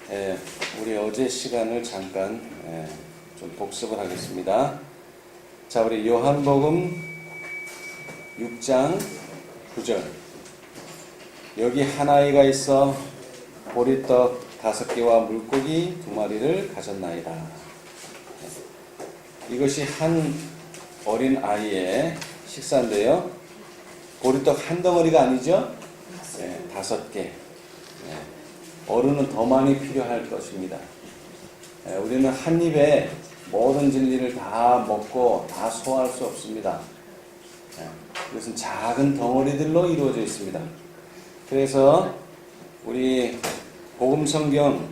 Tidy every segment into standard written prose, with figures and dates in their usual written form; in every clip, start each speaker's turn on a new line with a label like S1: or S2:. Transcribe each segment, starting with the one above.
S1: 우리 어제 시간을 잠깐 좀 복습을 하겠습니다. 자, 우리 요한복음 6장 9절. 여기 한 아이가 있어 보리떡 5개와 물고기 2마리를 가졌나이다. 이것이 한 어린 아이의 식사인데요. 보리떡 한 덩어리가 아니죠? 5개. 어른은 더 많이 필요할 것입니다. 우리는 한 입에 모든 진리를 다 먹고 다 소화할 수 없습니다. 이것은 작은 덩어리들로 이루어져 있습니다. 그래서 우리 복음성경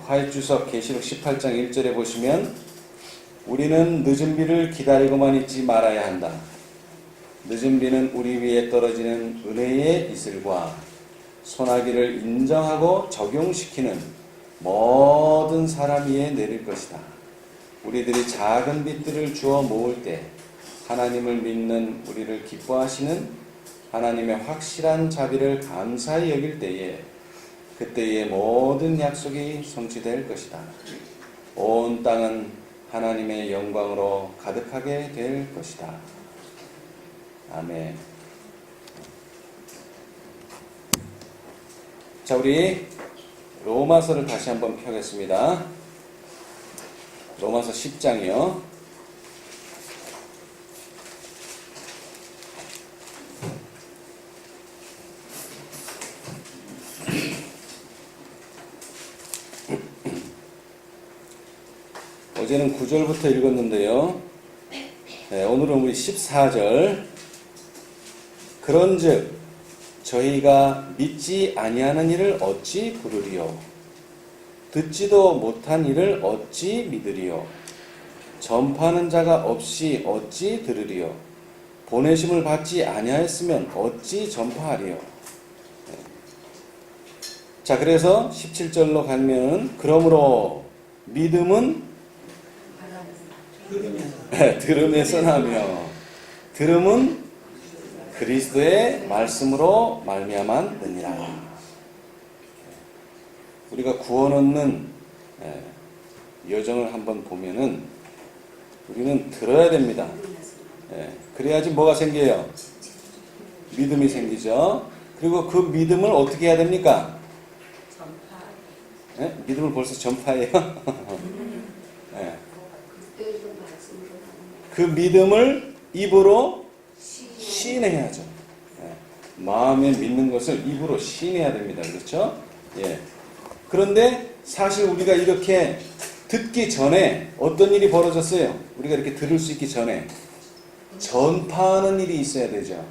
S1: 화해주석 계시록 18장 1절에 보시면 우리는 늦은 비를 기다리고만 있지 말아야 한다. 늦은 비는 우리 위에 떨어지는 은혜의 이슬과 소나기를 인정하고 적용시키는 모든 사람 위에 내릴 것이다. 우리들이 작은 빛들을 주워 모을 때 하나님을 믿는 우리를 기뻐하시는 하나님의 확실한 자비를 감사히 여길 때에 그때의 모든 약속이 성취될 것이다. 온 땅은 하나님의 영광으로 가득하게 될 것이다. 아멘. 자, 우리 로마서를 다시 한번 펴겠습니다. 로마서 10장이요. 어제는 9절부터 읽었는데요. 오늘은 우리 14절. 그런즉 저희가 믿지 아니하는 일을 어찌 부르리요? 듣지도 못한 일을 어찌 믿으리요? 전파하는 자가 없이 어찌 들으리요? 보내심을 받지 아니하였으면 어찌 전파하리요? 자, 그래서 17절로 가면 그러므로 믿음은 들음에서 나며 들음은 그리스도의 말씀으로 말미암았느니라. 우리가 구원 얻는 여정을 한번 보면은 우리는 들어야 됩니다. 그래야지 뭐가 생겨요? 믿음이 생기죠. 그리고 그 믿음을 어떻게 해야 됩니까? 믿음을 벌써 전파해요. 그 믿음을 입으로 시인해야죠. 마음에 믿는 것을 입으로 시인해야 됩니다. 그렇죠? 그런데 사실 우리가 이렇게 듣기 전에 어떤 일이 벌어졌어요? 우리가 이렇게 들을 수 있기 전에 전파하는 일이 있어야 되죠.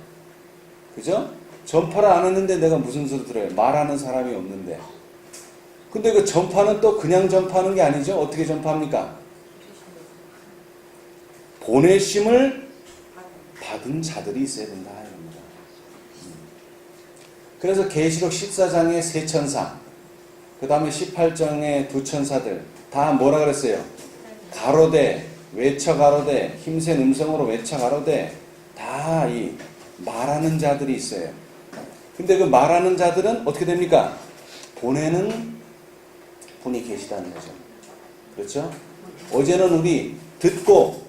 S1: 그죠? 전파를 안 했는데 내가 무슨 소리 들어요? 말하는 사람이 없는데. 근데 그 전파는 또 그냥 전파하는 게 아니죠. 어떻게 전파합니까? 보내심을 받은 자들이 있어야 된다 이럽니다. 그래서 계시록 14장의 세 천사, 그 다음에 18장의 두 천사들 다 뭐라 그랬어요? 가로되, 외쳐 가로되, 힘센 음성으로 외쳐 가로되, 다 이 말하는 자들이 있어요. 근데 그 말하는 자들은 어떻게 됩니까? 보내는 분이 계시다는 거죠. 그렇죠? 어제는 우리 듣고,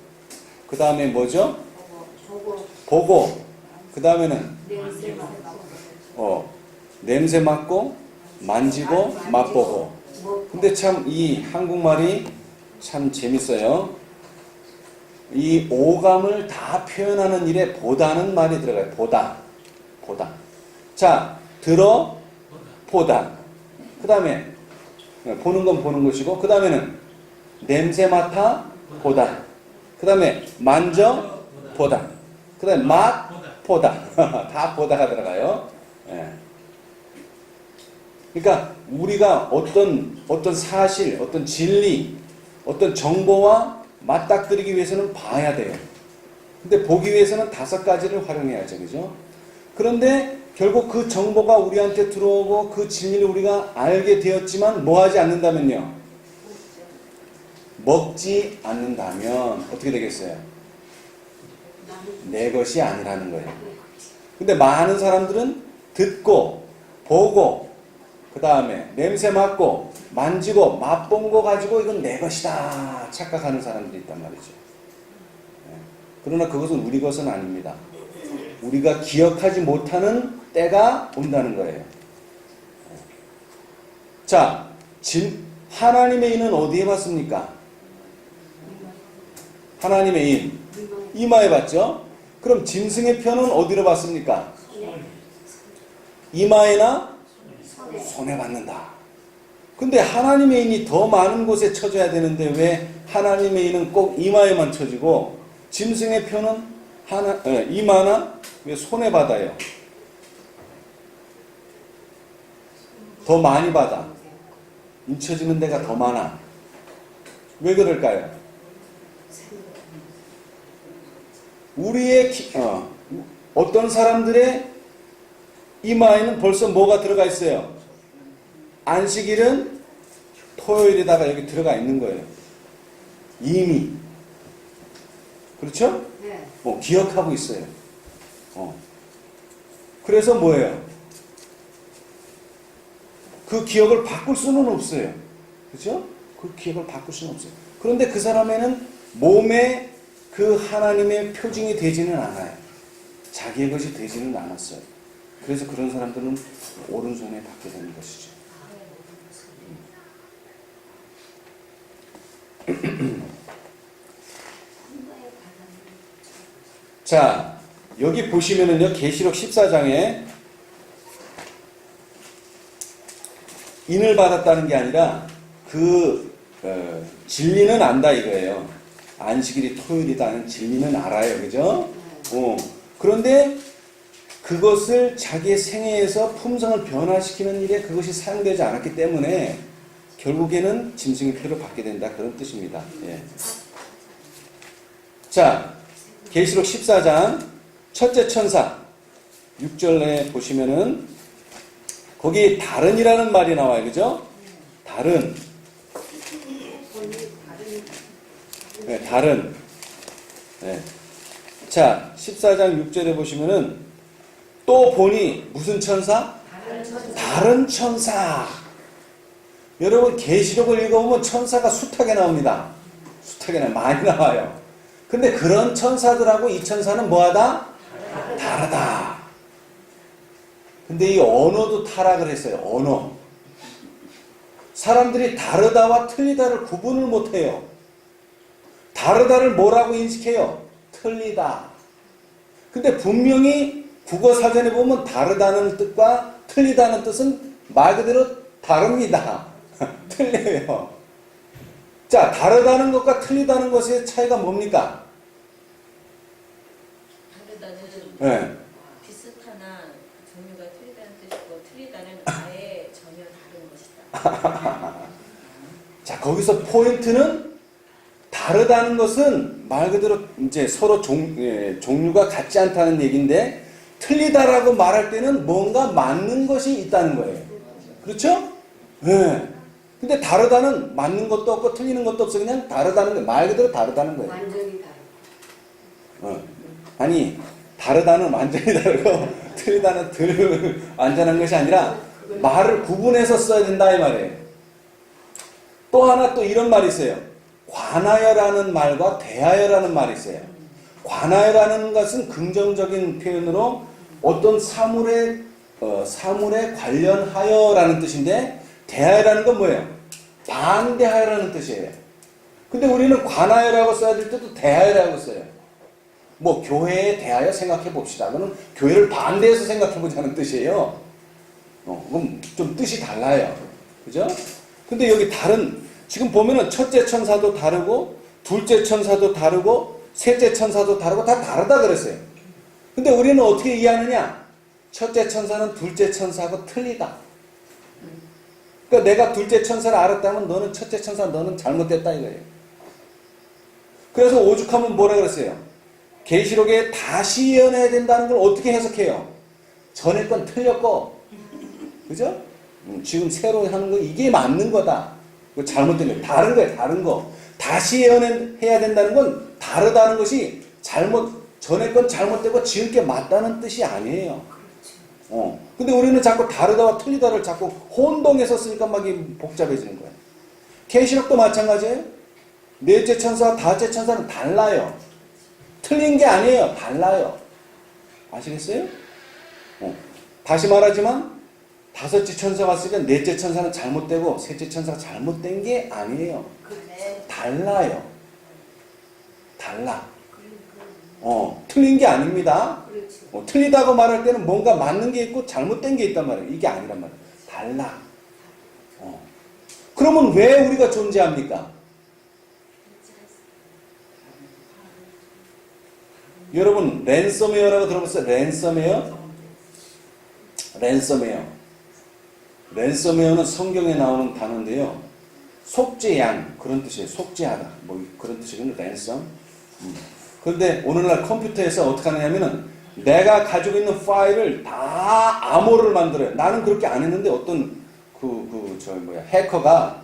S1: 그 다음에 뭐죠? 보고, 그 다음에는 냄새 맡고, 만지고, 맛보고. 근데 참 이 한국말이 참 재밌어요. 이 오감을 다 표현하는 일에 보다는 말이 들어가요. 보다. 자, 들어, 보다. 그 다음에 보는 건 보는 것이고, 그 다음에는 냄새 맡아, 보다. 그 다음에 만져, 보다. 그 다음에 맛, 보다. 다 보다가 들어가요. 그러니까 우리가 어떤 사실, 어떤 진리, 어떤 정보와 맞닥뜨리기 위해서는 봐야 돼요. 근데 보기 위해서는 5가지를 활용해야죠. 그죠? 그런데 결국 그 정보가 우리한테 들어오고 그 진리를 우리가 알게 되었지만 뭐 하지 않는다면요? 먹지 않는다면 어떻게 되겠어요? 내 것이 아니라는 거예요. 근데 많은 사람들은 듣고 보고 그 다음에 냄새 맡고 만지고 맛본 거 가지고 이건 내 것이다 착각하는 사람들이 있단 말이죠. 그러나 그것은 우리 것은 아닙니다. 우리가 기억하지 못하는 때가 온다는 거예요. 자, 하나님의 인은 어디에 봤습니까? 하나님의 인 이마에 봤죠? 그럼 짐승의 표는 어디로 봤습니까? 이마에나 손에 받는다. 근데 하나님의 인이 더 많은 곳에 쳐져야 되는데 왜 하나님의 인은 꼭 이마에만 쳐지고 짐승의 표는 이마나 왜 손에 받아요? 더 많이 받아. 인쳐지는 데가 더 많아. 왜 그럴까요? 우리의 어떤 사람들의 이마에는 벌써 뭐가 들어가 있어요? 안식일은 토요일에다가 여기 들어가 있는 거예요. 이미. 그렇죠?
S2: 네.
S1: 기억하고 있어요. 그래서 뭐예요? 그 기억을 바꿀 수는 없어요. 그렇죠? 그 기억을 바꿀 수는 없어요. 그런데 그 사람에는 몸에 그 하나님의 표징이 되지는 않아요. 자기의 것이 되지는 않았어요. 그래서 그런 사람들은 오른손에 받게 되는 것이죠. 자, 여기 보시면은요, 계시록 14장에 인을 받았다는 게 아니라 진리는 안다 이거예요. 안식일이 토요일이다는 진리는 알아요. 그죠? 그런데 그것을 자기의 생애에서 품성을 변화시키는 일에 그것이 사용되지 않았기 때문에 결국에는 짐승의 표를 받게 된다. 그런 뜻입니다. 예. 자, 계시록 14장 첫째 천사 6절에 보시면은 거기 다른이라는 말이 나와요. 그죠? 다른. 네, 다른. 네. 자, 14장 6절에 보시면은 또 보니 무슨 천사? 다른 천사. 여러분 계시록을 읽어보면 천사가 숱하게 나옵니다. 숱하게 많이 나와요. 근데 그런 천사들하고 이 천사는 뭐하다? 다르다. 근데 이 언어도 타락을 했어요. 언어. 사람들이 다르다와 틀리다를 구분을 못해요. 다르다를 뭐라고 인식해요? 틀리다. 근데 분명히 국어사전에 보면 다르다는 뜻과 틀리다는 뜻은 말 그대로 다릅니다. 틀려요. 자, 다르다는 것과 틀리다는 것의 차이가 뭡니까?
S3: 다르다는
S1: 네.
S3: 비슷하나 종류가 틀리다는 뜻이고 틀리다는 아예 전혀 다른 것이다.
S1: 자, 거기서 포인트는 다르다는 것은 말 그대로 이제 서로 종류가 같지 않다는 얘기인데 틀리다라고 말할 때는 뭔가 맞는 것이 있다는 거예요. 그렇죠? 네. 근데 다르다는 맞는 것도 없고 틀리는 것도 없어. 그냥 다르다는 거예요. 말 그대로 다르다는 거예요.
S2: 완전히 다르고.
S1: 아니, 다르다는 완전히 다르고 틀리다는 완전한 것이 아니라 말을 구분해서 써야 된다 이 말이에요. 또 하나 또 이런 말이 있어요. 관하여라는 말과 대하여라는 말이 있어요. 관하여라는 것은 긍정적인 표현으로 어떤 사물에 관련하여라는 뜻인데 대하여라는 건 뭐예요? 반대하여라는 뜻이에요. 근데 우리는 관하여라고 써야 될 때도 대하여라고 써요. 뭐 교회에 대하여 생각해 봅시다. 그러면 교회를 반대해서 생각해 보자는 뜻이에요. 그럼 좀 뜻이 달라요. 그죠? 근데 여기 지금 보면은 첫째 천사도 다르고 둘째 천사도 다르고 셋째 천사도 다르고 다 다르다 그랬어요. 근데 우리는 어떻게 이해하느냐? 첫째 천사는 둘째 천사하고 틀리다. 그러니까 내가 둘째 천사를 알았다면 너는 첫째 천사 너는 잘못됐다 이거예요. 그래서 오죽하면 뭐라 그랬어요? 계시록에 다시 예언해야 된다는 걸 어떻게 해석해요? 전에 건 틀렸고, 그죠? 지금 새로 하는 거 이게 맞는 거다. 잘못된 거예요. 다른 거예요. 다른 거. 다시 예언해야 된다는 건 다르다는 것이 전에 건 잘못되고 지금 게 맞다는 뜻이 아니에요. 근데 우리는 자꾸 다르다와 틀리다를 자꾸 혼동해서 쓰니까 막 복잡해지는 거예요. 계시록도 마찬가지예요. 넷째 천사와 다섯째 천사는 달라요. 틀린 게 아니에요. 달라요. 아시겠어요? 다시 말하지만 다섯째 천사가 왔으니까 넷째 천사는 잘못되고 셋째 천사가 잘못된 게 아니에요. 달라요. 달라. 틀린 게 아닙니다. 틀리다고 말할 때는 뭔가 맞는 게 있고 잘못된 게 있단 말이에요. 이게 아니란 말이에요. 달라. 그러면 왜 우리가 존재합니까? 여러분 랜섬웨어라고 들어봤어요? 랜섬웨어는 성경에 나오는 단어인데요. 속죄양 그런 뜻이에요. 속죄하다 뭐 그런 뜻이거든요. 랜섬. 그런데 오늘날 컴퓨터에서 어떻게 하느냐면은 내가 가지고 있는 파일을 다 암호를 만들어요. 나는 그렇게 안 했는데 어떤 해커가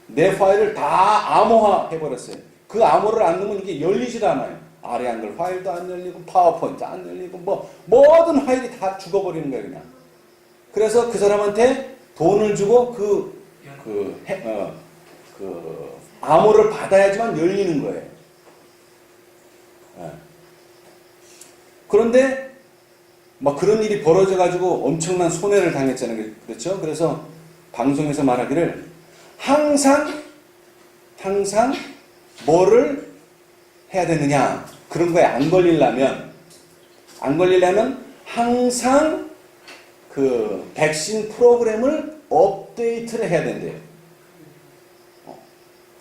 S1: 내 파일을 다 암호화 해버렸어요. 그 암호를 안 넣으면 이게 열리질 않아요. 아래 한글 파일도 안 열리고 파워포인트 안 열리고 뭐 모든 파일이 다 죽어버리는 거예요 그냥. 그래서 그 사람한테 돈을 주고 그 암호를 받아야지만 열리는 거예요. 그런데 막 그런 일이 벌어져가지고 엄청난 손해를 당했잖아요. 그렇죠? 그래서 방송에서 말하기를 항상 뭐를 해야 되느냐 그런 거에 안 걸리려면 항상 그 백신 프로그램을 업데이트를 해야 된대요.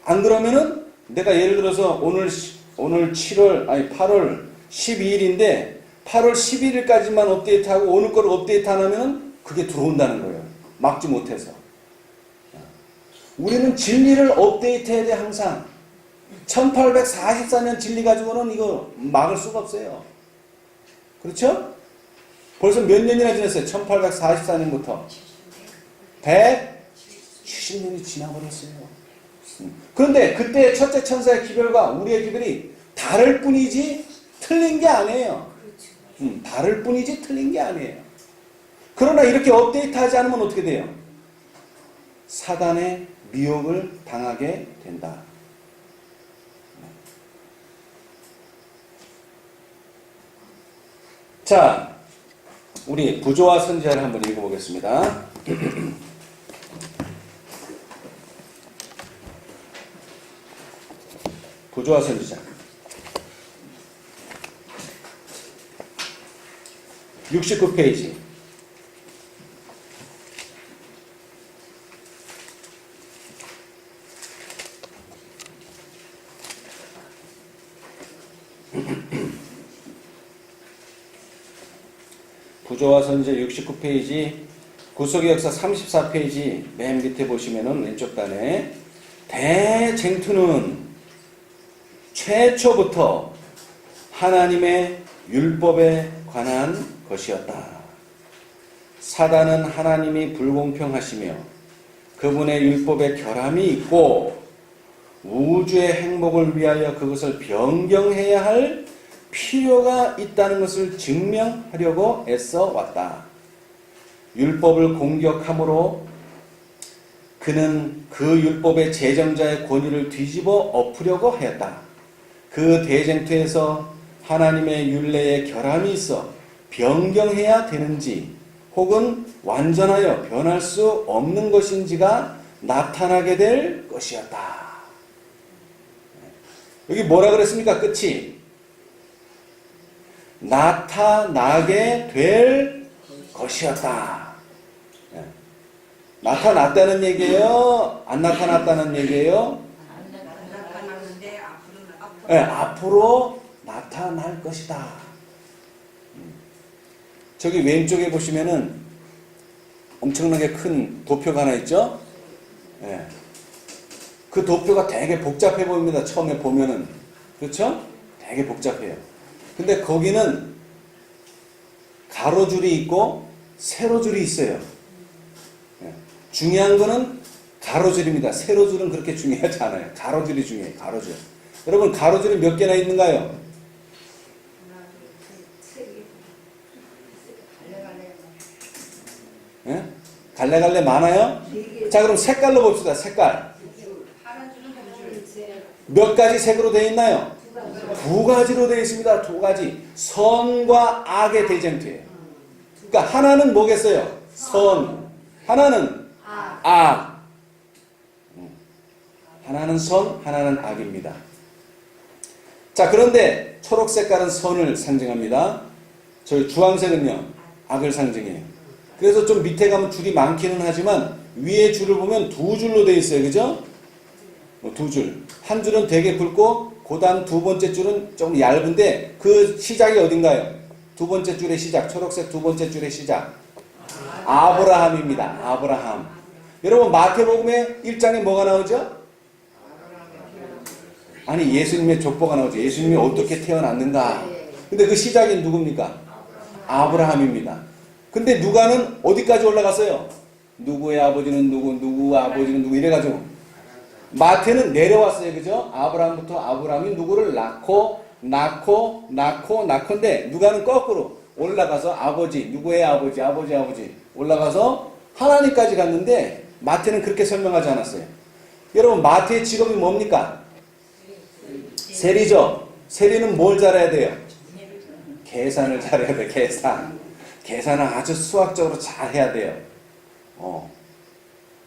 S1: 안 그러면은 내가 예를 들어서 오늘 8월 12일인데 8월 11일까지만 업데이트하고 오늘 거를 업데이트 안 하면 그게 들어온다는 거예요. 막지 못해서. 우리는 진리를 업데이트해야 돼 항상. 1844년 진리 가지고는 이거 막을 수가 없어요. 그렇죠? 벌써 몇 년이나 지났어요. 1844년부터 170년이 지나버렸어요. 그런데 그때 첫째 천사의 기별과 우리의 기별이 다를 뿐이지 틀린 게 아니에요. 다를 뿐이지 틀린 게 아니에요. 그러나 이렇게 업데이트하지 않으면 어떻게 돼요? 사단의 미혹을 당하게 된다. 자, 우리 부조와 선지자를 한번 읽어보겠습니다. 부조와 선지자 69페이지 부조와 선지자 69페이지 구속의 역사 34페이지 맨 밑에 보시면은 왼쪽 단에 대쟁투는 최초부터 하나님의 율법에 관한 것이었다. 사단은 하나님이 불공평하시며 그분의 율법에 결함이 있고 우주의 행복을 위하여 그것을 변경해야 할 필요가 있다는 것을 증명하려고 애써 왔다. 율법을 공격함으로 그는 그 율법의 제정자의 권위를 뒤집어 엎으려고 하였다. 그 대쟁투에서 하나님의 율례에 결함이 있어 변경해야 되는지 혹은 완전하여 변할 수 없는 것인지가 나타나게 될 것이었다. 여기 뭐라 그랬습니까? 끝이 나타나게 될 것이었다. 나타났다는 얘기예요? 안 나타났다는 얘기예요?
S2: 안 나타나는데 앞으로
S1: 네, 앞으로 나타날 것이다. 저기 왼쪽에 보시면은 엄청나게 큰 도표가 하나 있죠? 네. 그 도표가 되게 복잡해 보입니다. 처음에 보면은. 그렇죠? 되게 복잡해요. 근데 거기는 가로줄이 있고 세로줄이 있어요. 네. 중요한 거는 가로줄입니다. 세로줄은 그렇게 중요하지 않아요. 가로줄이 중요해요. 가로줄. 여러분 가로줄이 몇 개나 있는가요? 갈래갈래 많아요? 자, 그럼 색깔로 봅시다. 색깔.
S2: 파란 줄은 두 줄.
S1: 몇 가지 색으로 되어 있나요? 두 가지로 되어 있습니다. 두 가지. 선과 악의 대쟁투예요. 그러니까 하나는 뭐겠어요? 선. 하나는 악. 하나는 선, 하나는 악입니다. 자, 그런데 초록 색깔은 선을 상징합니다. 저희 주황색은요, 악을 상징해요. 그래서 좀 밑에 가면 줄이 많기는 하지만 위에 줄을 보면 두 줄로 되어 있어요. 그죠? 두 줄. 한 줄은 되게 굵고 그 다음 두 번째 줄은 좀 얇은데 그 시작이 어딘가요? 두 번째 줄의 시작. 초록색 두 번째 줄의 시작. 아브라함입니다. 아브라함. 여러분 마태복음의 1장에 뭐가 나오죠? 아니 예수님의 족보가 나오죠. 예수님이 어떻게 태어났는가. 근데 그 시작이 누굽니까? 아브라함입니다. 근데 누가는 어디까지 올라갔어요? 누구의 아버지는 누구, 누구 아버지는 누구 이래가지고 마태는 내려왔어요. 그죠? 아브라함부터 아브라함이 누구를 낳고인데 누가는 거꾸로 올라가서 아버지, 누구의 아버지, 아버지 올라가서 하나님까지 갔는데 마태는 그렇게 설명하지 않았어요. 여러분 마태의 직업이 뭡니까? 세리죠. 세리는 뭘 잘해야 돼요? 계산을 잘해야 돼요. 계산을 아주 수학적으로 잘 해야 돼요.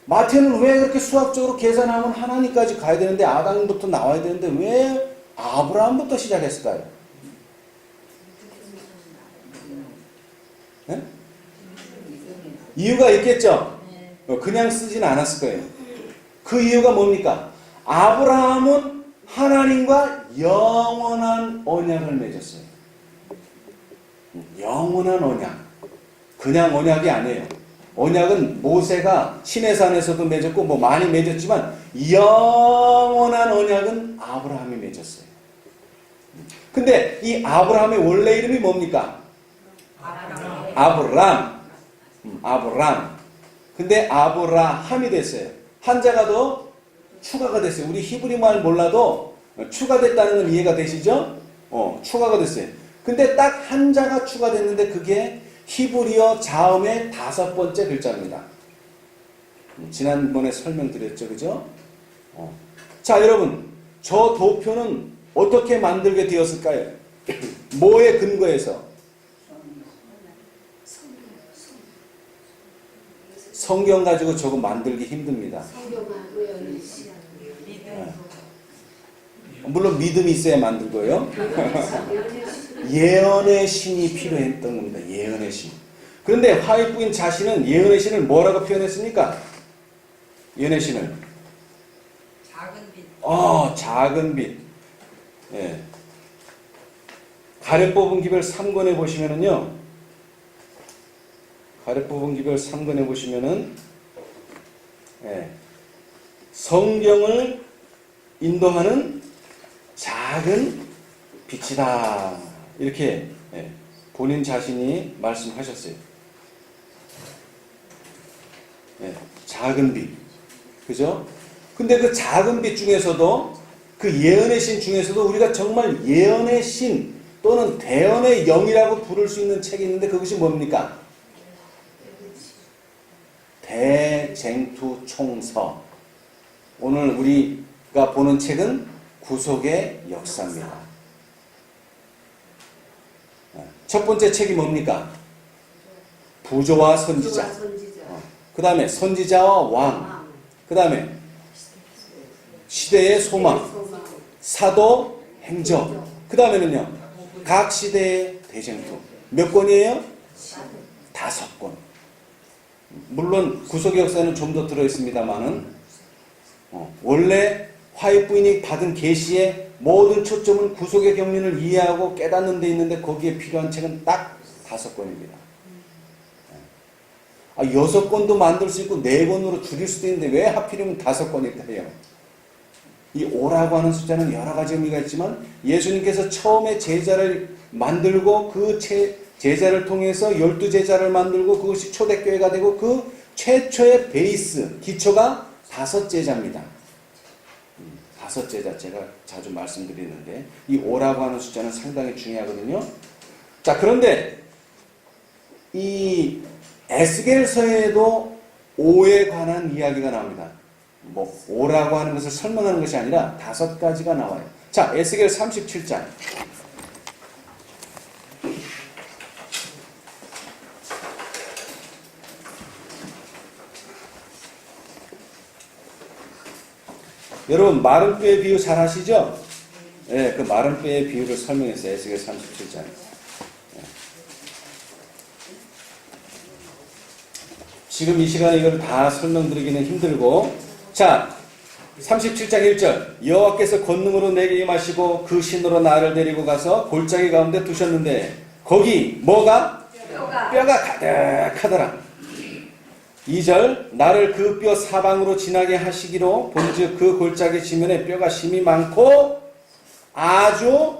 S1: 마태는 왜 그렇게 수학적으로 계산하면 하나님까지 가야 되는데 아담부터 나와야 되는데 왜 아브라함부터 시작했을까요? 네? 이유가 있겠죠? 그냥 쓰진 않았을 거예요. 그 이유가 뭡니까? 아브라함은 하나님과 영원한 언약을 맺었어요. 영원한 언약. 그냥 언약이 아니에요. 언약은 모세가 시내산에서도 맺었고 뭐 많이 맺었지만 영원한 언약은 아브라함이 맺었어요. 근데 이 아브라함의 원래 이름이 뭡니까? 아브람. 근데 아브라함이 됐어요. 한자가 더 추가가 됐어요. 우리 히브리 말 몰라도 추가됐다는 건 이해가 되시죠? 추가가 됐어요. 근데 딱 한자가 추가됐는데 그게 히브리어 자음의 5번째 글자입니다. 지난번에 설명드렸죠. 그죠? 자, 여러분. 저 도표는 어떻게 만들게 되었을까요? 뭐에 근거해서? 성경 가지고 저거 만들기 힘듭니다. 물론 믿음이 있어야 만들 거예요. 예언의 신이 필요했던 겁니다. 예언의 신. 그런데 화입부인 자신은 예언의 신을 뭐라고 표현했습니까? 예언의 신을
S2: 작은 빛.
S1: 작은 빛. 예. 가래 뽑은 기별 3권에 보시면은요. 가래 뽑은 기별 3권에 보시면은 성경을 인도하는 작은 빛이다. 이렇게 본인 자신이 말씀하셨어요. 작은 빛. 그죠? 근데 그 작은 빛 중에서도 그 예언의 신 중에서도 우리가 정말 예언의 신 또는 대언의 영이라고 부를 수 있는 책이 있는데 그것이 뭡니까? 대쟁투총서. 오늘 우리가 보는 책은 구속의 역사입니다. 첫 번째 책이 뭡니까? 부조와 선지자. 그 다음에 선지자와 왕. 그 다음에 시대의 소망. 사도 행정. 그 다음에는요. 각 시대의 대쟁투. 몇 권이에요? 5권. 물론 구속의 역사는 좀 더 들어있습니다만은 원래 화입 부인이 받은 계시의 모든 초점은 구속의 경륜을 이해하고 깨닫는 데 있는데 거기에 필요한 책은 딱 5권입니다. 6권도 만들 수 있고 4권으로 줄일 수도 있는데 왜 하필이면 5권일까요? 이 5라고 하는 숫자는 여러 가지 의미가 있지만 예수님께서 처음에 제자를 만들고 그 제자를 통해서 12제자를 만들고 그것이 초대교회가 되고 그 최초의 베이스, 기초가 5제자입니다. 5제자 제가 자주 말씀드리는데 이 5라고 하는 숫자는 상당히 중요하거든요. 자, 그런데 이 에스겔서에도 오에 관한 이야기가 나옵니다. 뭐 오라고 하는 것을 설명하는 것이 아니라 5가지가 나와요. 자, 에스겔 37장. 여러분 마른 뼈의 비유 잘 아시죠? 예, 그 마른 뼈의 비유를 설명했어요. 에스겔 37장. 지금 이 시간에 이걸 다 설명드리기는 힘들고, 자, 37장 1절. 여호와께서 권능으로 내게 임하시고 그 신으로 나를 데리고 가서 골짜기 가운데 두셨는데 거기 뭐가? 뼈가 가득하더라. 2절. 나를 그 뼈 사방으로 지나게 하시기로 본즉 그 골짜기 지면에 뼈가 심이 많고 아주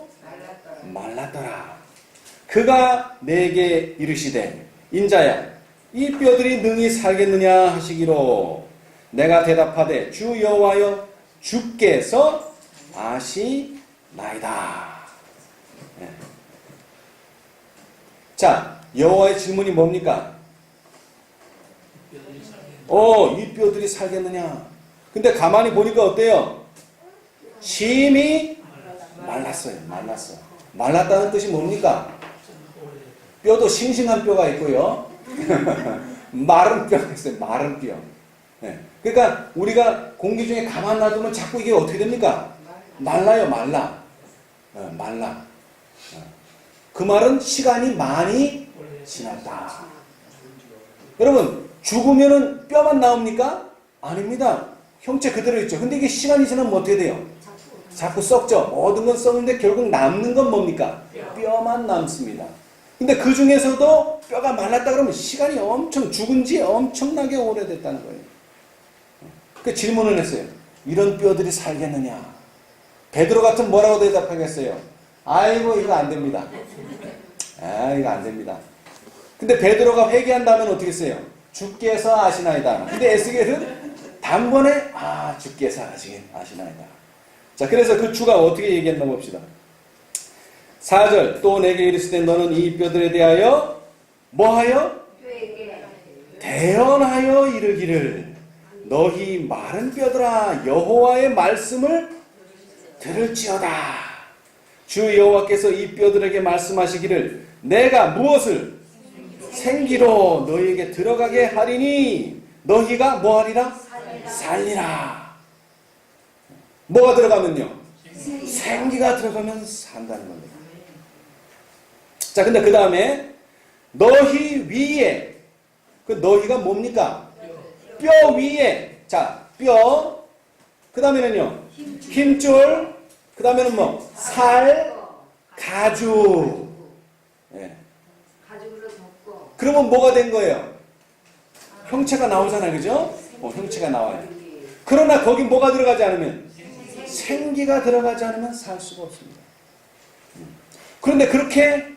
S1: 말랐더라. 그가 내게 이르시되 인자야 이 뼈들이 능히 살겠느냐 하시기로 내가 대답하되 주 여호와여 주께서 아시나이다. 네. 자, 여호와의 질문이 뭡니까? 이 뼈들이 살겠느냐? 근데 가만히 보니까 어때요? 심히 말랐어요. 말랐어. 말랐다는 뜻이 뭡니까? 뼈도 싱싱한 뼈가 있고요. 마른 뼈가 있어요. 마른 뼈. 네. 그러니까 우리가 공기 중에 가만 놔두면 자꾸 이게 어떻게 됩니까? 말라요. 말라. 말라. 그 말은 시간이 많이 지났다. 여러분 죽으면은 뼈만 나옵니까? 아닙니다. 형체 그대로 있죠. 근데 이게 시간이 지나면 어떻게 돼요? 자꾸 썩죠. 모든 건 썩는데 결국 남는 건 뭡니까? 뼈만 남습니다. 근데 그 중에서도 뼈가 말랐다 그러면 시간이 엄청 죽은 지 엄청나게 오래됐다는 거예요. 그 질문을 했어요. 이런 뼈들이 살겠느냐? 베드로 같은 뭐라고 대답하겠어요? 아이고 이거 안 됩니다. 이거 안 됩니다. 근데 베드로가 회개한다면 어떻게 했어요? 주께서 아시나이다. 근데 에스겔은 단번에 주께서 아시나이다. 자, 그래서 그 주가 어떻게 얘기했나 봅시다. 4절. 또 내게 이르시되 너는 이 뼈들에 대하여 뭐하여? 대언하여 이르기를 너희 마른 뼈들아 여호와의 말씀을 들을지어다. 주 여호와께서 이 뼈들에게 말씀하시기를 내가 무엇을? 생기로 너희에게 들어가게 하리니 너희가 뭐하리라? 살리라. 뭐가 들어가면요? 생기가 들어가면 산다는 겁니다. 자, 근데 그 다음에 너희 위에, 그 너희가 뭡니까? 뼈 위에. 자, 뼈. 그 다음에는요? 힘줄. 그 다음에는 뭐? 살, 가죽. 예. 그러면 뭐가 된 거예요? 형체가 나오잖아요. 그죠? 형체가 나와요. 그러나 거기 뭐가 들어가지 않으면? 생기가 들어가지 않으면 살 수가 없습니다. 그런데 그렇게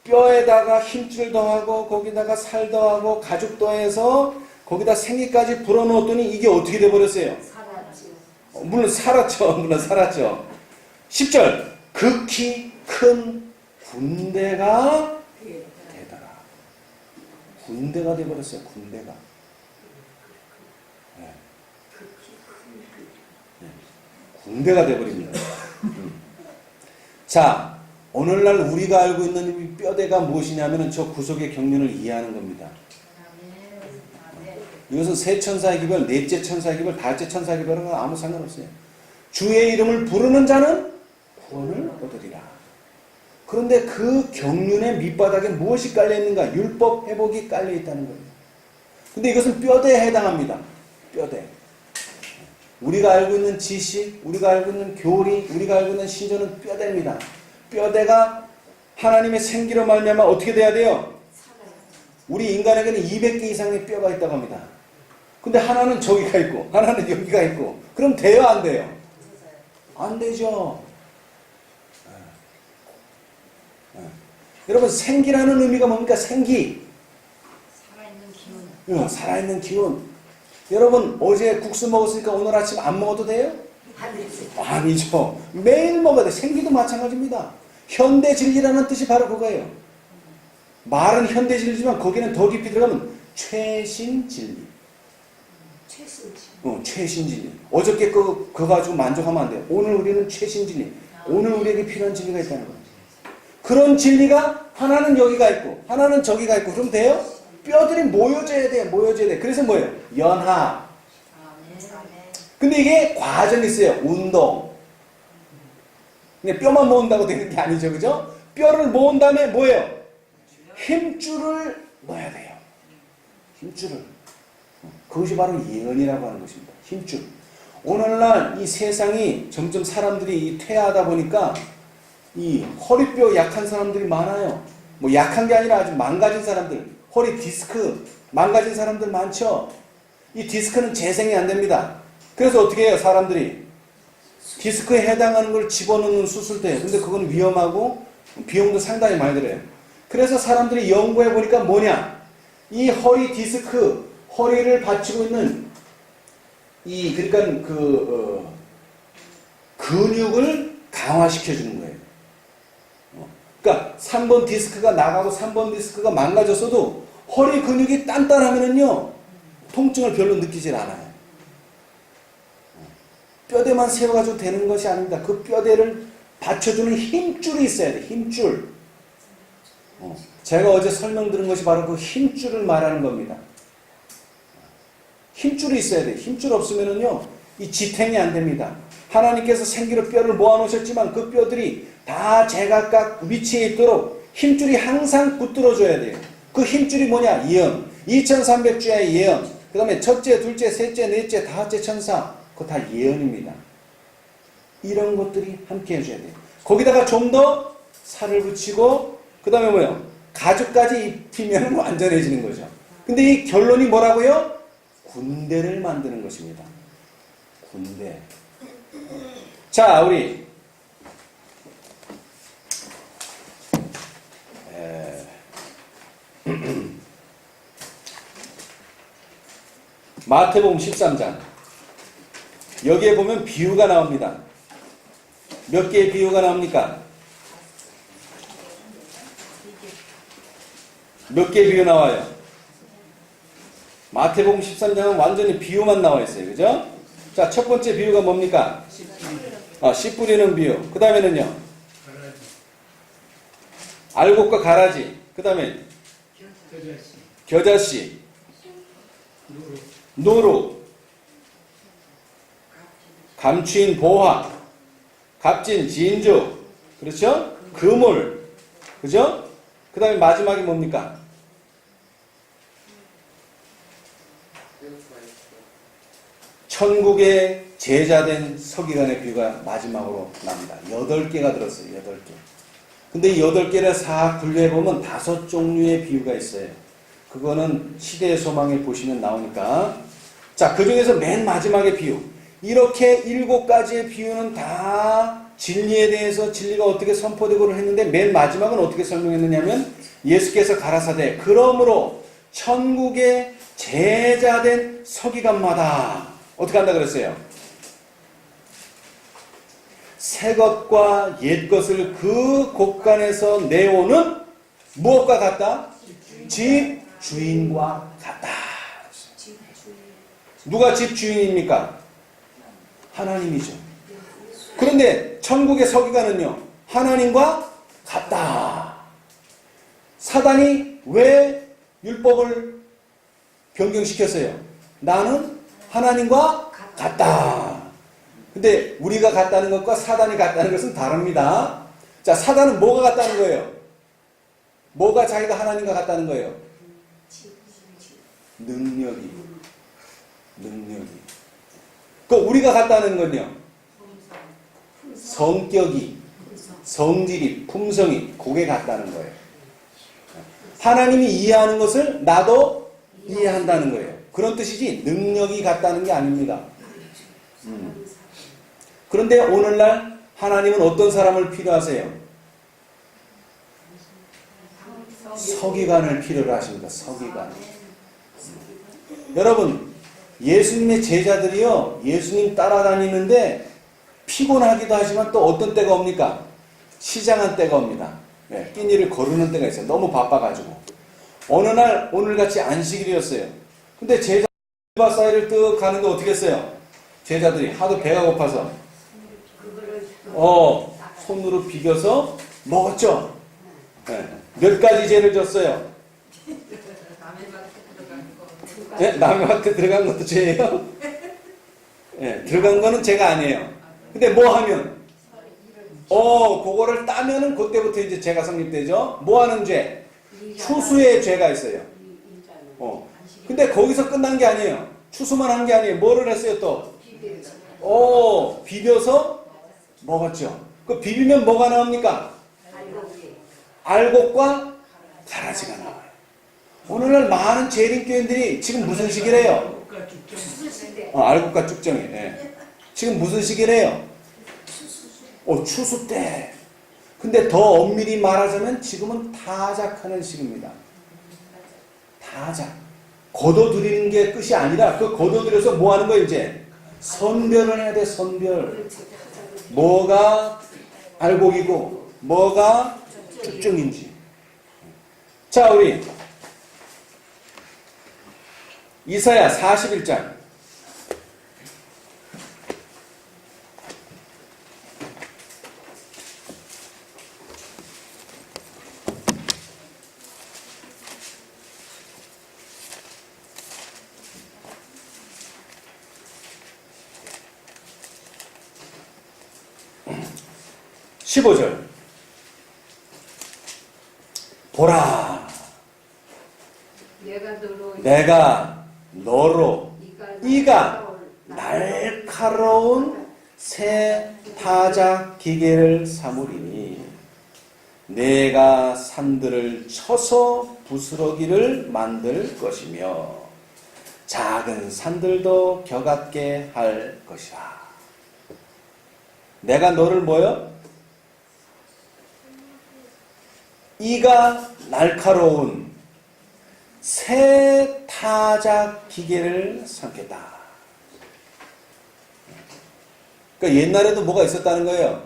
S1: 뼈에다가 힘줄 더하고 거기다가 살 더하고 가죽 더해서 거기다 생기까지 불어넣었더니 이게 어떻게 돼버렸어요? 물론 살았죠. 물론 살았죠. 10절. 극히 큰 군대가 되더라. 군대가 돼버렸어요. 군대가. 네. 군대가 돼버립니다. 자, 오늘날 우리가 알고 있는 이 뼈대가 무엇이냐면 저 구속의 경륜을 이해하는 겁니다. 이것은 세 천사의 기별, 넷째 천사의 기별, 다섯째 천사의 기별은 아무 상관없어요. 주의 이름을 부르는 자는 구원을 얻으리라. 그런데 그 경륜의 밑바닥에 무엇이 깔려있는가? 율법 회복이 깔려있다는 거예요. 근데 이것은 뼈대에 해당합니다. 뼈대. 우리가 알고 있는 지식, 우리가 알고 있는 교리, 우리가 알고 있는 신조는 뼈대입니다. 뼈대가 하나님의 생기로 말미암아 어떻게 돼야 돼요? 우리 인간에게는 200개 이상의 뼈가 있다고 합니다. 근데 하나는 저기가 있고 하나는 여기가 있고 그럼 돼요? 안 돼요? 안 되죠. 여러분 생기라는 의미가 뭡니까? 생기. 살아있는 기운. 살아있는 기운. 여러분 어제 국수 먹었으니까 오늘 아침 안 먹어도 돼요? 아니죠. 매일 먹어야 돼. 생기도 마찬가지입니다. 현대 진리라는 뜻이 바로 그거예요. 말은 현대 진리지만 거기는 더 깊이 들어가면 최신 진리. 최신 진리. 어저께 그거 가지고 만족하면 안 돼요. 오늘 우리는 최신 진리. 오늘 우리에게 필요한 진리가 있다는 거예요. 그런 진리가 하나는 여기가 있고 하나는 저기가 있고 그럼 돼요? 뼈들이 모여져야 돼. 모여져야 돼. 그래서 뭐예요? 연합. 근데 이게 과정이 있어요. 운동. 그냥 뼈만 모은다고 되는 게 아니죠. 그죠? 뼈를 모은 다음에 뭐예요? 힘줄을 넣어야 돼요. 힘줄을. 그것이 바로 예언이라고 하는 것입니다. 힘줄. 오늘날 이 세상이 점점 사람들이 퇴화하다 보니까 이 허리뼈 약한 사람들이 많아요. 뭐 약한 게 아니라 아주 망가진 사람들, 허리 디스크 망가진 사람들 많죠. 이 디스크는 재생이 안 됩니다. 그래서 어떻게 해요? 사람들이 디스크에 해당하는 걸 집어넣는 수술도 해요. 근데 그건 위험하고 비용도 상당히 많이 들어요. 그래서 사람들이 연구해 보니까 뭐냐? 이 허리 디스크, 허리를 받치고 있는 이 그러니까 근육을 강화시켜 주는 거예요. 그러니까 3번 디스크가 나가고 3번 디스크가 망가졌어도 허리 근육이 단단하면은요 통증을 별로 느끼질 않아요. 뼈대만 세워가지고 되는 것이 아닙니다. 그 뼈대를 받쳐주는 힘줄이 있어야 돼. 힘줄. 제가 어제 설명드린 것이 바로 그 힘줄을 말하는 겁니다. 힘줄이 있어야 돼. 힘줄 없으면은요 이 지탱이 안 됩니다. 하나님께서 생기로 뼈를 모아놓으셨지만 그 뼈들이 다 제각각 위치에 있도록 힘줄이 항상 붙들어줘야 돼요. 그 힘줄이 뭐냐? 예언. 2300주야의 예언. 그 다음에 첫째, 둘째, 셋째, 넷째, 다섯째 천사. 그거 다 예언입니다. 이런 것들이 함께 해줘야 돼요. 거기다가 좀 더 살을 붙이고 그 다음에 뭐예요? 가죽까지 입히면 완전해지는 거죠. 근데 이 결론이 뭐라고요? 군대를 만드는 것입니다. 군대. 자, 우리 마태복음 13장 여기에 보면 비유가 나옵니다. 몇 개의 비유가 나옵니까? 몇 개의 비유 나와요? 마태복음 13장은 완전히 비유만 나와 있어요. 그죠? 자, 첫 번째 비유가 뭡니까? 씨 뿌리는 비유. 그 다음에는요? 알곡과 가라지. 그 다음에 겨자씨. 노루. 감추인 보화. 값진 진주. 그렇죠? 그물. 그죠? 그 다음에 마지막이 뭡니까? 천국의 제자된 서기관의 비유가 마지막으로 납니다. 8개가 들었어요. 8개. 근데 이 8개를 싹 분류해보면 5종류의 비유가 있어요. 그거는 시대의 소망에 보시면 나오니까. 자, 그 중에서 맨 마지막의 비유. 이렇게 7가지의 비유는 다 진리에 대해서 진리가 어떻게 선포되고를 했는데 맨 마지막은 어떻게 설명했느냐면 예수께서 가라사대 그러므로 천국의 제자된 서기관마다 어떻게 한다 그랬어요? 새 것과 옛 것을 그 곳간에서 내오는 무엇과 같다? 집 주인과 같다. 누가 집 주인입니까? 하나님이죠. 그런데 천국의 서기관은요, 하나님과 같다. 사단이 왜 율법을 변경시켰어요? 나는 하나님과 같다. 근데 우리가 같다는 것과 사단이 같다는 것은 다릅니다. 자, 사단은 뭐가 같다는 거예요? 뭐가 자기가 하나님과 같다는 거예요? 능력이. 그 우리가 같다는 건요? 성격이, 성질이, 품성이, 그게 같다는 거예요. 하나님이 이해하는 것을 나도 이해한다는 거예요. 그런 뜻이지 능력이 같다는 게 아닙니다. 그런데 오늘날 하나님은 어떤 사람을 필요하세요? 서기관을 필요로 하십니다. 서기관. 여러분, 예수님의 제자들이요, 예수님 따라다니는데 피곤하기도 하지만 또 어떤 때가 옵니까? 시장한 때가 옵니다. 네, 끼니를 거르는 때가 있어요. 너무 바빠가지고. 어느 날 오늘같이 안식일이었어요. 근데 제자 바 사이를 뜩 가는데 어떻게 했어요? 제자들이 하도 배가 고파서 손으로 비벼서 먹었죠. 네. 몇 가지 죄를 졌어요?
S2: 남의 밭에 들어가는 거.
S1: 네? 남의 밭에 들어간 것도 죄예요? 네, 들어간 거는 죄가 아니에요. 근데 뭐 하면? 그거를 따면은 그때부터 이제 죄가 성립되죠. 뭐 하는 죄? 추수의 죄가 있어요. 근데 거기서 끝난 게 아니에요. 추수만 한 게 아니에요. 뭐를 했어요 또? 비벼서 먹었죠. 그 비비면 뭐가 나옵니까? 알곡과 가라지가 나와요. 오늘날 많은 재림교인들이 지금 무슨 시기래요? 알곡과 쭉정이. 네. 지금 무슨 시기래요? 추수 때. 근데 더 엄밀히 말하자면 지금은 타작하는 시기입니다. 타작. 거둬들이는 게 끝이 아니라 그 거둬들여서 뭐 하는 거예요 이제? 선별을 해야 돼. 선별. 뭐가 알곡이고 뭐가 쭉정인지. 자, 우리 이사야 41장 15절. 보라, 내가 너로 이가 날카로운 새 타작 기계를 삼으리니 내가 산들을 쳐서 부스러기를 만들 것이며 작은 산들도 겨같게 할 것이라. 내가 너를 뭐요? 이가 날카로운 새 타작 기계를 삼겠다. 그러니까 옛날에도 뭐가 있었다는 거예요?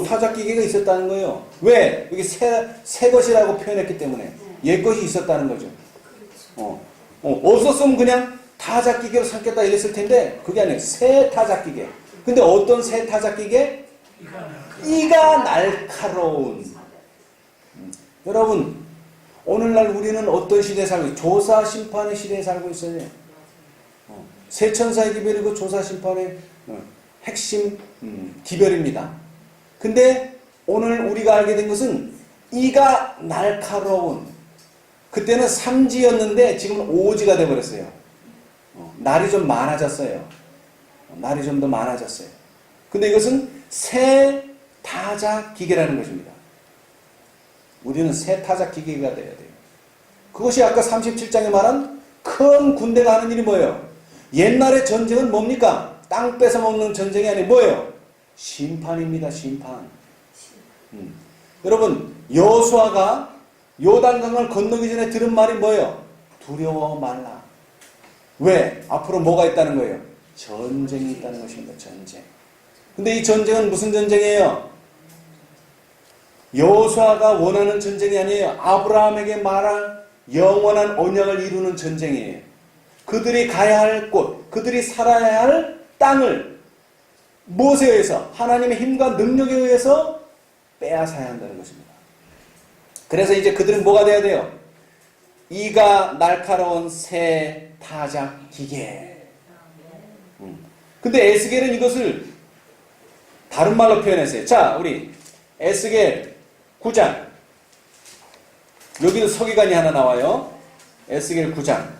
S1: 타작 기계가 있었다는 거예요. 왜? 이게 새 것이라고 표현했기 때문에 옛 것이 있었다는 거죠. 없었으면 그냥 타작 기계로 삼겠다 이랬을 텐데 그게 아니에요. 새 타작 기계. 근데 어떤 새 타작 기계? 이가 날카로운. 여러분, 오늘날 우리는 어떤 시대에 살고 있어요? 조사 심판의 시대에 살고 있어요. 세천사의 기별이 그 조사 심판의 핵심 기별입니다. 근데 오늘 우리가 알게 된 것은 이가 날카로운. 그때는 3지였는데 지금은 5지가 되어버렸어요. 날이 좀 많아졌어요. 날이 좀 더 많아졌어요. 근데 이것은 새 타작 기계라는 것입니다. 우리는 새 타작 기계가 되어야 돼요. 그것이 아까 37장에 말한 큰 군대가 하는 일이 뭐예요? 옛날의 전쟁은 뭡니까? 땅 뺏어먹는 전쟁이 아니고 뭐예요? 심판입니다. 심판. 여러분, 여호수아가 요단강을 건너기 전에 들은 말이 뭐예요? 두려워 말라. 왜? 앞으로 뭐가 있다는 거예요? 전쟁이 있다는 것입니다. 전쟁. 근데 이 전쟁은 무슨 전쟁이에요? 여호수아가 원하는 전쟁이 아니에요. 아브라함에게 말한 영원한 언약을 이루는 전쟁이에요. 그들이 가야 할 곳, 그들이 살아야 할 땅을 무엇에 의해서? 하나님의 힘과 능력에 의해서 빼앗아야 한다는 것입니다. 그래서 이제 그들은 뭐가 돼야 돼요? 이가 날카로운 새 타작 기계. 근데 에스겔은 이것을 다른 말로 표현했어요. 자, 우리 에스겔 9장. 여기도 서기관이 하나 나와요. 에스겔 9장.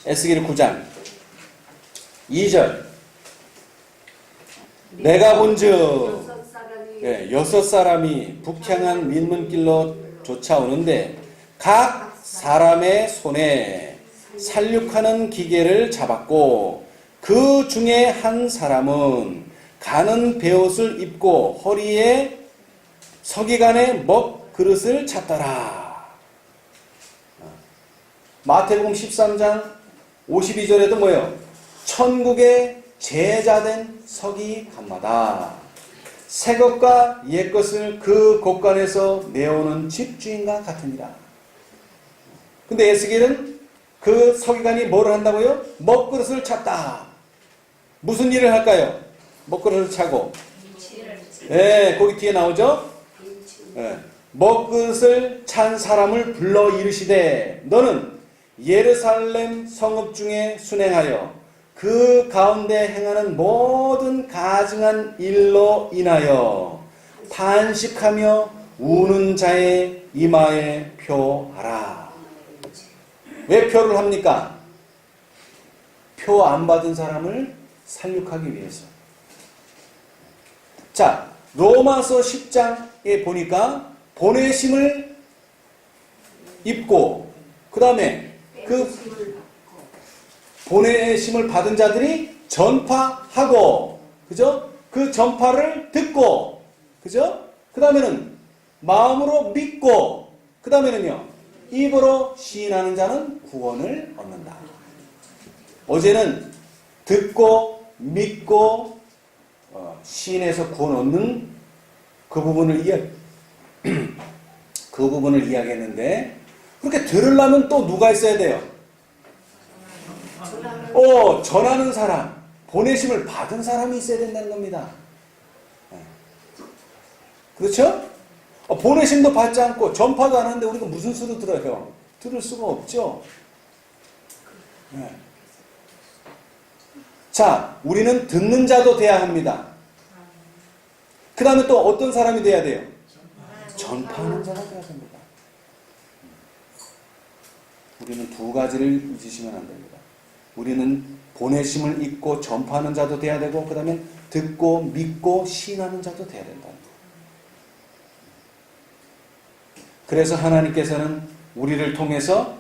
S1: 에스겔 9장 2절. 내가 본즉 여섯 사람이 북향한 민문길로 쫓아오는데 각 사람의 손에 살육하는 기계를 잡았고 그 중에 한 사람은 가는 베옷을 입고 허리에 서기관의 먹그릇을 찼더라. 마태복음 13장 52절에도 뭐예요? 천국의 제자된 서기관마다 새 것과 옛 것을 그 곳간에서 내오는 집주인과 같으니라. 근데 에스겔은 그 서기관이 뭐를 한다고요? 먹그릇을 찼다. 무슨 일을 할까요? 먹그릇을 차고. 예, 거기 뒤에 나오죠? 예, 먹그릇을 찬 사람을 불러 이르시되 너는 예루살렘 성읍 중에 순행하여 그 가운데 행하는 모든 가증한 일로 인하여 탄식하며 우는 자의 이마에 표하라. 왜 표를 합니까? 표 안 받은 사람을 살육하기 위해서. 자, 로마서 10장에 보니까 보내심을 입고 그 다음에 그 보내심을 받은 자들이 전파하고, 그죠? 그 전파를 듣고, 그죠? 그 다음에는 마음으로 믿고, 그 다음에는요, 입으로 시인하는 자는 구원을 얻는다. 어제는 듣고, 믿고, 시인해서 구원 얻는 그 부분을 그 부분을 이야기했는데, 그렇게 들으려면 또 누가 있어야 돼요? 전하는 사람, 보내심을 받은 사람이 있어야 된다는 겁니다. 그렇죠? 보내심도 받지 않고 전파도 안 하는데 우리가 무슨 수로 들어요? 들을 수가 없죠. 네. 자, 우리는 듣는 자도 돼야 합니다. 그 다음에 또 어떤 사람이 돼야 돼요? 전파하는 자가 돼야 됩니다. 우리는 두 가지를 잊으시면 안 됩니다. 우리는 보내심을 잊고 전파하는 자도 돼야 되고, 그 다음에 듣고 믿고 시인하는 자도 돼야 된다. 그래서 하나님께서는 우리를 통해서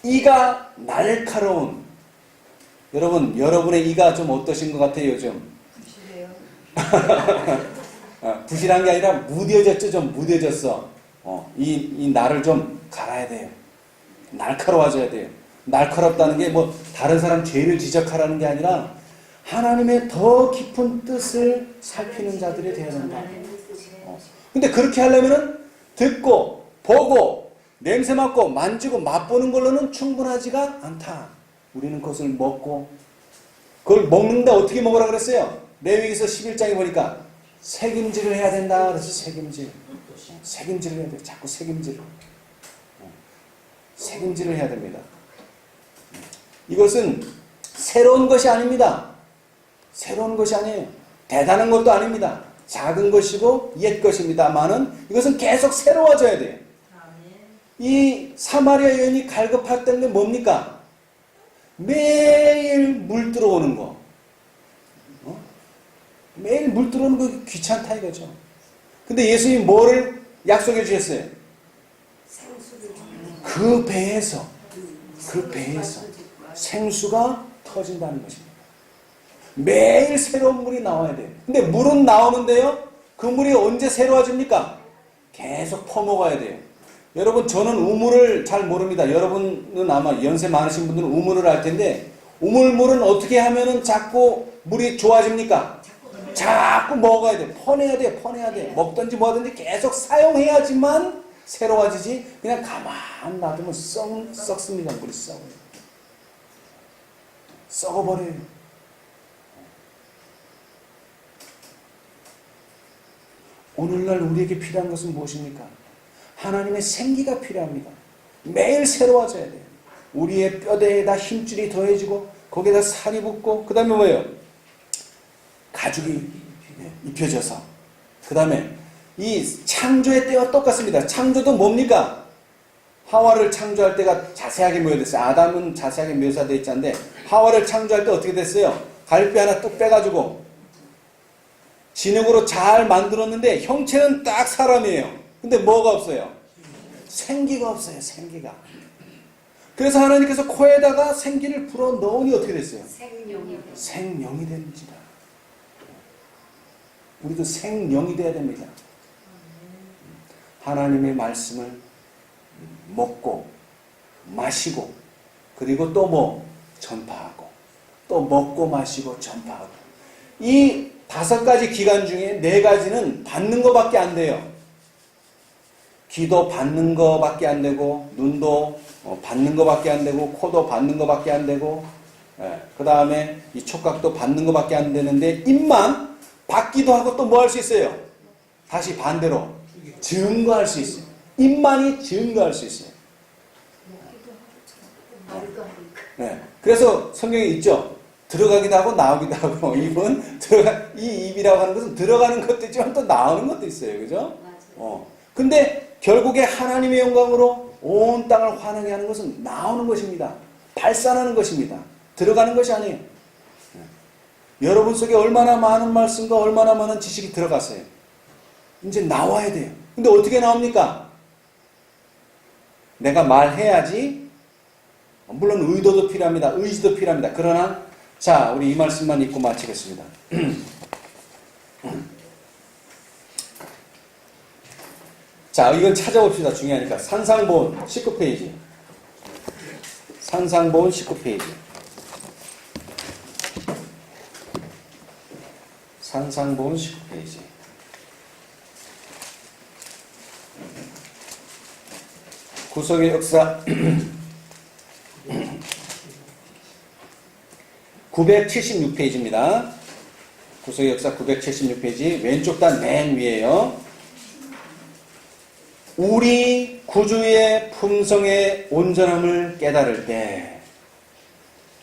S1: 이가 날카로운, 여러분의 이가 좀 어떠신 것 같아요, 요즘? 부실해요. 부실한 게 아니라 무뎌졌죠, 좀 무뎌졌어. 이 날을 좀 갈아야 돼요. 날카로워져야 돼요. 날카롭다는 게 뭐 다른 사람 죄를 지적하라는 게 아니라 하나님의 더 깊은 뜻을 살피는 자들이 되어야 된다. 근데 그렇게 하려면은 듣고 보고 냄새 맡고 만지고 맛보는 걸로는 충분하지가 않다. 우리는 그것을 먹고, 그걸 먹는데 어떻게 먹으라 그랬어요? 레위기서 11장에 보니까 책임질을 해야 된다. 그래서 책임질을 해야 돼. 자꾸 책임질을 해야 됩니다. 이것은 새로운 것이 아닙니다. 새로운 것이 아니에요. 대단한 것도 아닙니다. 작은 것이고 옛 것입니다만은 이것은 계속 새로워져야 돼요. 이 사마리아 여인이 갈급했던 게 뭡니까? 매일 물 들어오는 거. 매일 물 들어오는 거 귀찮다 이거죠. 근데 예수님이 뭐를 약속해 주셨어요? 그 배에서 생수가 터진다는 것입니다. 매일 새로운 물이 나와야 돼요. 근데 물은 나오는데요, 그 물이 언제 새로워집니까? 계속 퍼먹어야 돼요. 여러분, 저는 우물을 잘 모릅니다. 여러분은 아마 연세 많으신 분들은 우물을 알 텐데, 우물물은 어떻게 하면은 자꾸 물이 좋아집니까? 자꾸 먹어야 돼. 퍼내야 돼. 먹든지 뭐든지 계속 사용해야지만 새로워지지, 그냥 가만 놔두면 썩습니다. 물이 썩어버려요. 오늘날 우리에게 필요한 것은 무엇입니까? 하나님의 생기가 필요합니다. 매일 새로워져야 돼요. 우리의 뼈대에다 힘줄이 더해지고 거기에다 살이 붙고, 그 다음에 뭐예요? 가죽이 입혀져서, 그 다음에 이 창조의 때와 똑같습니다. 창조도 뭡니까? 하와를 창조할 때가 자세하게 묘사됐어요. 아담은 자세하게 묘사되어 있지 않은데 하와를 창조할 때 어떻게 됐어요? 갈비 하나 뚝 빼가지고 진흙으로 잘 만들었는데 형체는 딱 사람이에요. 근데 뭐가 없어요? 생기가 없어요. 생기가. 그래서 하나님께서 코에다가 생기를 불어 넣으니 어떻게 됐어요? 생명이 됩니다. 우리도 생명이 돼야 됩니다. 하나님의 말씀을 먹고 마시고, 그리고 또 뭐 전파하고, 또 먹고 마시고 전파하고. 이 5가지 기간 중에 4가지는 받는 것밖에 안 돼요. 귀도 받는 것밖에 안 되고, 눈도 받는 거밖에 안 되고, 코도 받는 거밖에 안 되고, 그 다음에 이 촉각도 받는 거밖에 안 되는데, 입만 받기도 하고 또 뭐 할 수 있어요? 다시 반대로 증거할 수 있어요. 입만이 증거할 수 있어요. 그래서 성경에 있죠. 들어가기도 하고 나오기도 하고, 입은 이 입이라고 하는 것은 들어가는 것도 있지만 또 나오는 것도 있어요. 그죠? 근데 결국에 하나님의 영광으로 온 땅을 환하게 하는 것은 나오는 것입니다. 발산하는 것입니다. 들어가는 것이 아니에요. 여러분 속에 얼마나 많은 말씀과 얼마나 많은 지식이 들어갔어요. 이제 나와야 돼요. 근데 어떻게 나옵니까? 내가 말해야지. 물론 의도도 필요합니다. 의지도 필요합니다. 그러나 자, 우리 이 말씀만 읽고 마치겠습니다. 자, 이건 찾아봅시다. 중요하니까. 산상본 19페이지. 산상본 19페이지. 산상본 19페이지. 구속의 역사 976페이지입니다. 구속의 역사 976페이지 왼쪽 단 맨 위에요. 우리 구주의 품성의 온전함을 깨달을 때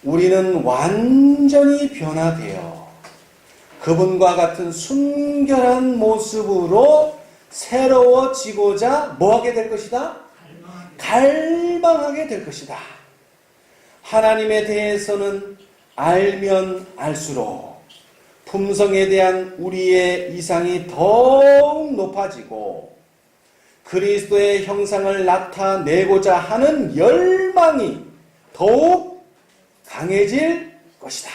S1: 우리는 완전히 변화되어 그분과 같은 순결한 모습으로 새로워지고자 뭐하게 될 것이다? 갈망하게 될 것이다. 하나님에 대해서는 알면 알수록 품성에 대한 우리의 이상이 더욱 높아지고 그리스도의 형상을 나타내고자 하는 열망이 더욱 강해질 것이다.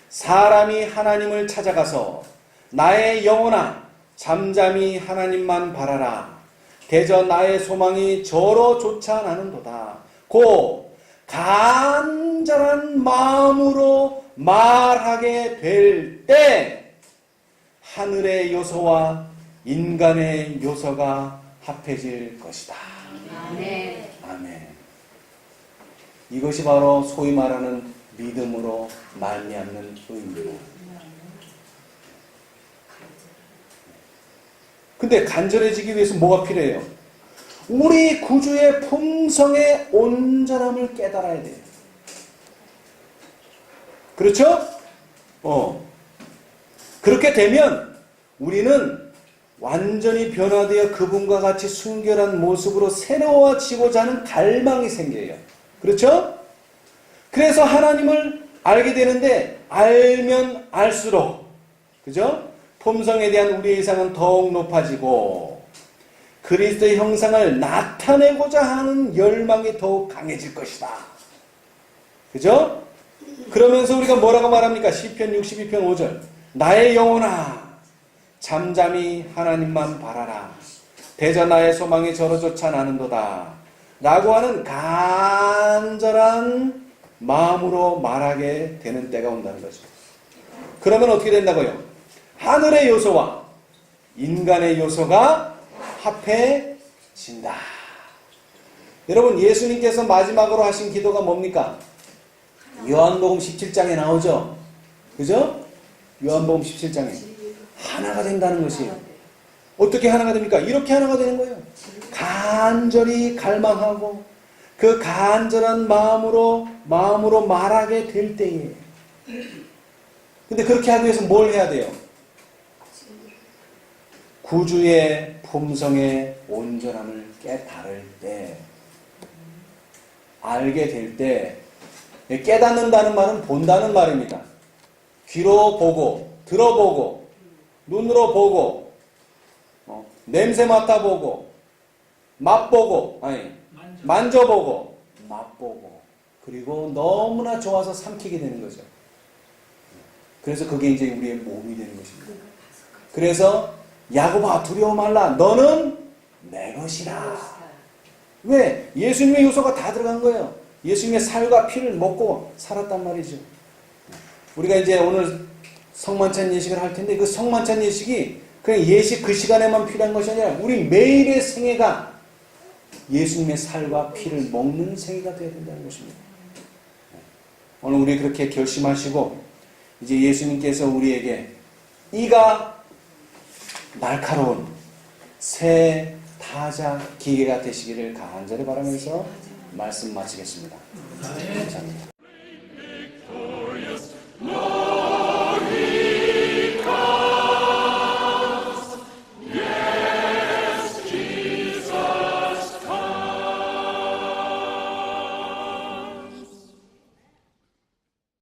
S1: 사람이 하나님을 찾아가서 나의 영혼아 잠잠히 하나님만 바라라. 대저 나의 소망이 저로 쫓아 나는도다. 고 간절한 마음으로 말하게 될 때 하늘의 요소와 인간의 요소가 합해질 것이다.
S2: 아멘.
S1: 아멘. 이것이 바로 소위 말하는 믿음으로 말미암는 의입니다. 근데 간절해지기 위해서 뭐가 필요해요? 우리 구주의 품성의 온전함을 깨달아야 돼요. 그렇죠? 그렇게 되면 우리는 완전히 변화되어 그분과 같이 순결한 모습으로 새로워지고자 하는 갈망이 생겨요. 그렇죠? 그래서 하나님을 알게 되는데 알면 알수록 그죠? 품성에 대한 우리의 이상은 더욱 높아지고 그리스도의 형상을 나타내고자 하는 열망이 더욱 강해질 것이다. 그죠? 그러면서 우리가 뭐라고 말합니까? 시편 62편 5절 나의 영혼아 잠잠히 하나님만 바라라. 대저 나의 소망이 저로 쫓아 나는도다. 라고 하는 간절한 마음으로 말하게 되는 때가 온다는 거죠. 그러면 어떻게 된다고요? 하늘의 요소와 인간의 요소가 합해진다. 여러분 예수님께서 마지막으로 하신 기도가 뭡니까? 요한복음 17장에 나오죠. 그죠? 요한복음 17장에 하나가 된다는 것이에요. 어떻게 하나가 됩니까? 이렇게 하나가 되는 거예요. 간절히 갈망하고 그 간절한 마음으로 말하게 될 때에. 근데 그렇게 하기 위해서 뭘 해야 돼요? 구주의 품성의 온전함을 깨달을 때, 알게 될 때, 깨닫는다는 말은 본다는 말입니다. 귀로 보고, 들어보고, 눈으로 보고, 냄새 맡아보고, 맛보고, 만져보고, 맛보고, 그리고 너무나 좋아서 삼키게 되는 거죠. 그래서 그게 이제 우리의 몸이 되는 것입니다. 그래서 야곱아 두려워 말라. 너는 내 것이라. 왜? 예수님의 요소가 다 들어간 거예요. 예수님의 살과 피를 먹고 살았단 말이죠. 우리가 이제 오늘 성만찬 예식을 할 텐데 그 성만찬 예식이 그냥 예식 그 시간에만 필요한 것이 아니라 우리 매일의 생애가 예수님의 살과 피를 먹는 생애가 되어야 된다는 것입니다. 오늘 우리 그렇게 결심하시고 이제 예수님께서 우리에게 이가 날카로운 새 타자 기계가 되시기를 간절히 바라면서 말씀 마치겠습니다. 감사합니다.